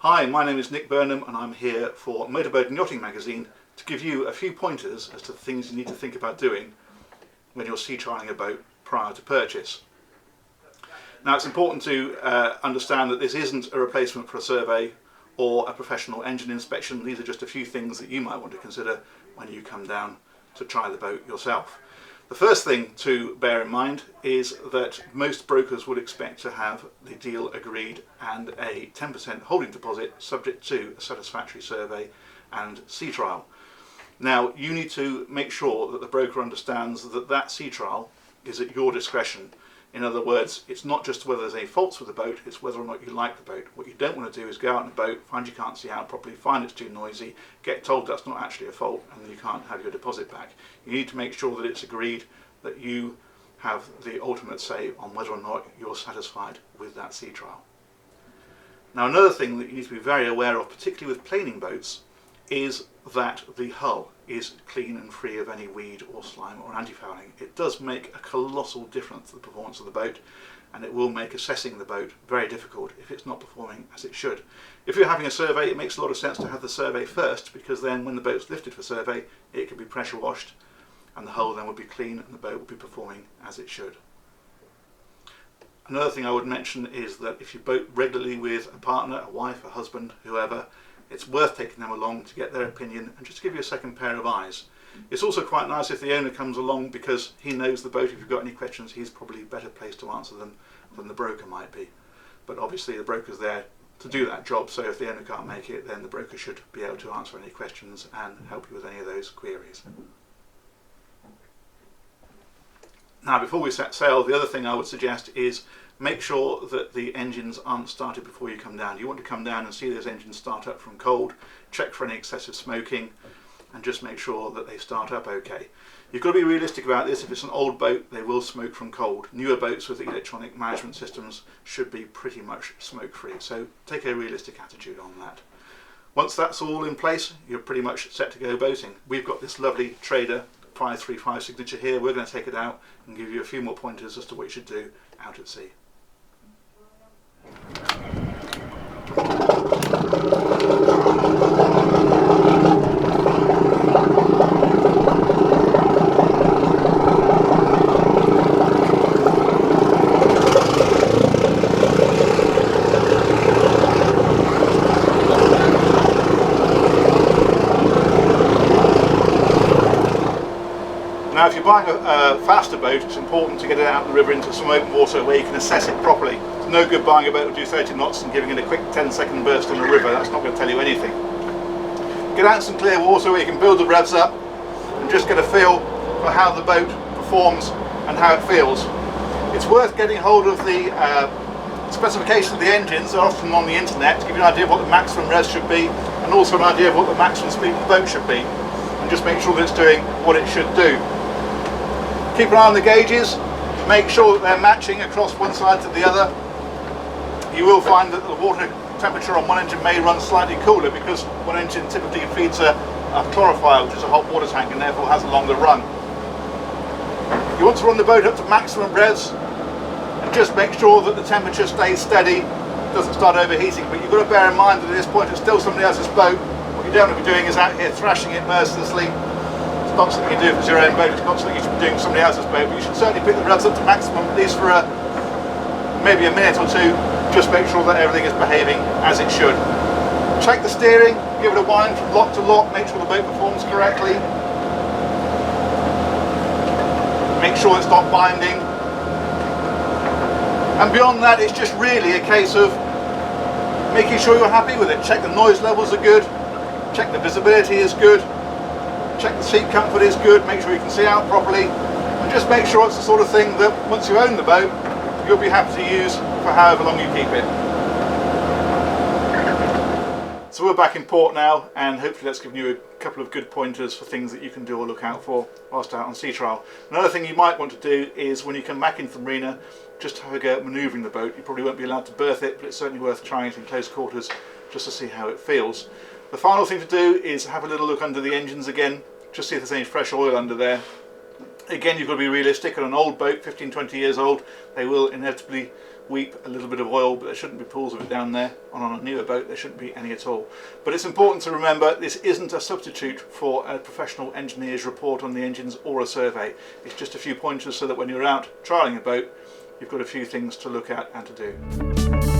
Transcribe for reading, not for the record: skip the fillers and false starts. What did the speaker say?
Hi, my name is Nick Burnham and I'm here for Motorboat and Yachting magazine to give you a few pointers as to the things you need to think about doing when you're sea trialling a boat prior to purchase. Now it's important to understand that this isn't a replacement for a survey or a professional engine inspection. These are just a few things that you might want to consider when you come down to try the boat yourself. The first thing to bear in mind is that most brokers would expect to have the deal agreed and a 10% holding deposit subject to a satisfactory survey and sea trial. Now you need to make sure that the broker understands that that sea trial is at your discretion. In other words, it's not just whether there's any faults with the boat, it's whether or not you like the boat. What you don't want to do is go out in a boat, find you can't see out properly, find it's too noisy, get told that's not actually a fault and you can't have your deposit back. You need to make sure that it's agreed, that you have the ultimate say on whether or not you're satisfied with that sea trial. Now another thing that you need to be very aware of, particularly with planing boats, is that the hull is clean and free of any weed or slime or anti-fouling. It does make a colossal difference to the performance of the boat, and it will make assessing the boat very difficult if it's not performing as it should. If you're having a survey, it makes a lot of sense to have the survey first, because then when the boat's lifted for survey, it can be pressure washed and the hull then will be clean and the boat will be performing as it should. Another thing I would mention is that if you boat regularly with a partner, a wife, a husband, whoever, it's worth taking them along to get their opinion and just give you a second pair of eyes. It's also quite nice if the owner comes along, because he knows the boat. If you've got any questions, he's probably better placed to answer them than the broker might be. But obviously the broker's there to do that job, so if the owner can't make it, then the broker should be able to answer any questions and help you with any of those queries. Now before we set sail, the other thing I would suggest is make sure that the engines aren't started before you come down. You want to come down and see those engines start up from cold, check for any excessive smoking, and just make sure that they start up okay. You've got to be realistic about this. If it's an old boat, they will smoke from cold. Newer boats with electronic management systems should be pretty much smoke free, so take a realistic attitude on that. Once that's all in place, you're pretty much set to go boating. We've got this lovely Trader 535 signature here. We're going to take it out and give you a few more pointers as to what you should do out at sea. Now if you're buying a faster boat, it's important to get it out of the river into some open water where you can assess it properly. It's no good buying a boat that will do 30 knots and giving it a quick 10-second burst in the river. That's not going to tell you anything. Get out in some clear water where you can build the revs up and just get a feel for how the boat performs and how it feels. It's worth getting hold of the specifications of the engines. They're often on the internet to give you an idea of what the maximum revs should be and also an idea of what the maximum speed of the boat should be, and just make sure that it's doing what it should do. Keep an eye on the gauges, make sure that they're matching across one side to the other. You will find that the water temperature on one engine may run slightly cooler because one engine typically feeds a chlorophyll, which is a hot water tank, and therefore has a longer run. You want to run the boat up to maximum revs and just make sure that the temperature stays steady, doesn't start overheating. But you've got to bear in mind that at this point it's still somebody else's boat. What you don't want to be doing is out here thrashing it mercilessly. It's not something you do if it's your own boat, it's not something you should be doing for somebody else's boat, but you should certainly pick the revs up to maximum, at least for maybe a minute or two. Just make sure that everything is behaving as it should. Check the steering, give it a wind from lock to lock, make sure the boat performs correctly. Make sure it's not binding. And beyond that, it's just really a case of making sure you're happy with it. Check the noise levels are good, check the visibility is good, check the seat comfort is good, make sure you can see out properly, and just make sure it's the sort of thing that once you own the boat, you'll be happy to use for however long you keep it. So we're back in port now, and hopefully that's given you a couple of good pointers for things that you can do or look out for whilst out on sea trial. Another thing you might want to do is when you come back into the marina, just have a go at manoeuvring the boat. You probably won't be allowed to berth it, but it's certainly worth trying it in close quarters just to see how it feels. The final thing to do is have a little look under the engines again, just see if there's any fresh oil under there. Again, you've got to be realistic. On an old boat, 15-20 years old, they will inevitably weep, a little bit of oil, but there shouldn't be pools of it down there. On a newer boat there shouldn't be any at all. But it's important to remember this isn't a substitute for a professional engineer's report on the engines or a survey. It's just a few pointers so that when you're out trialling a boat, you've got a few things to look at and to do.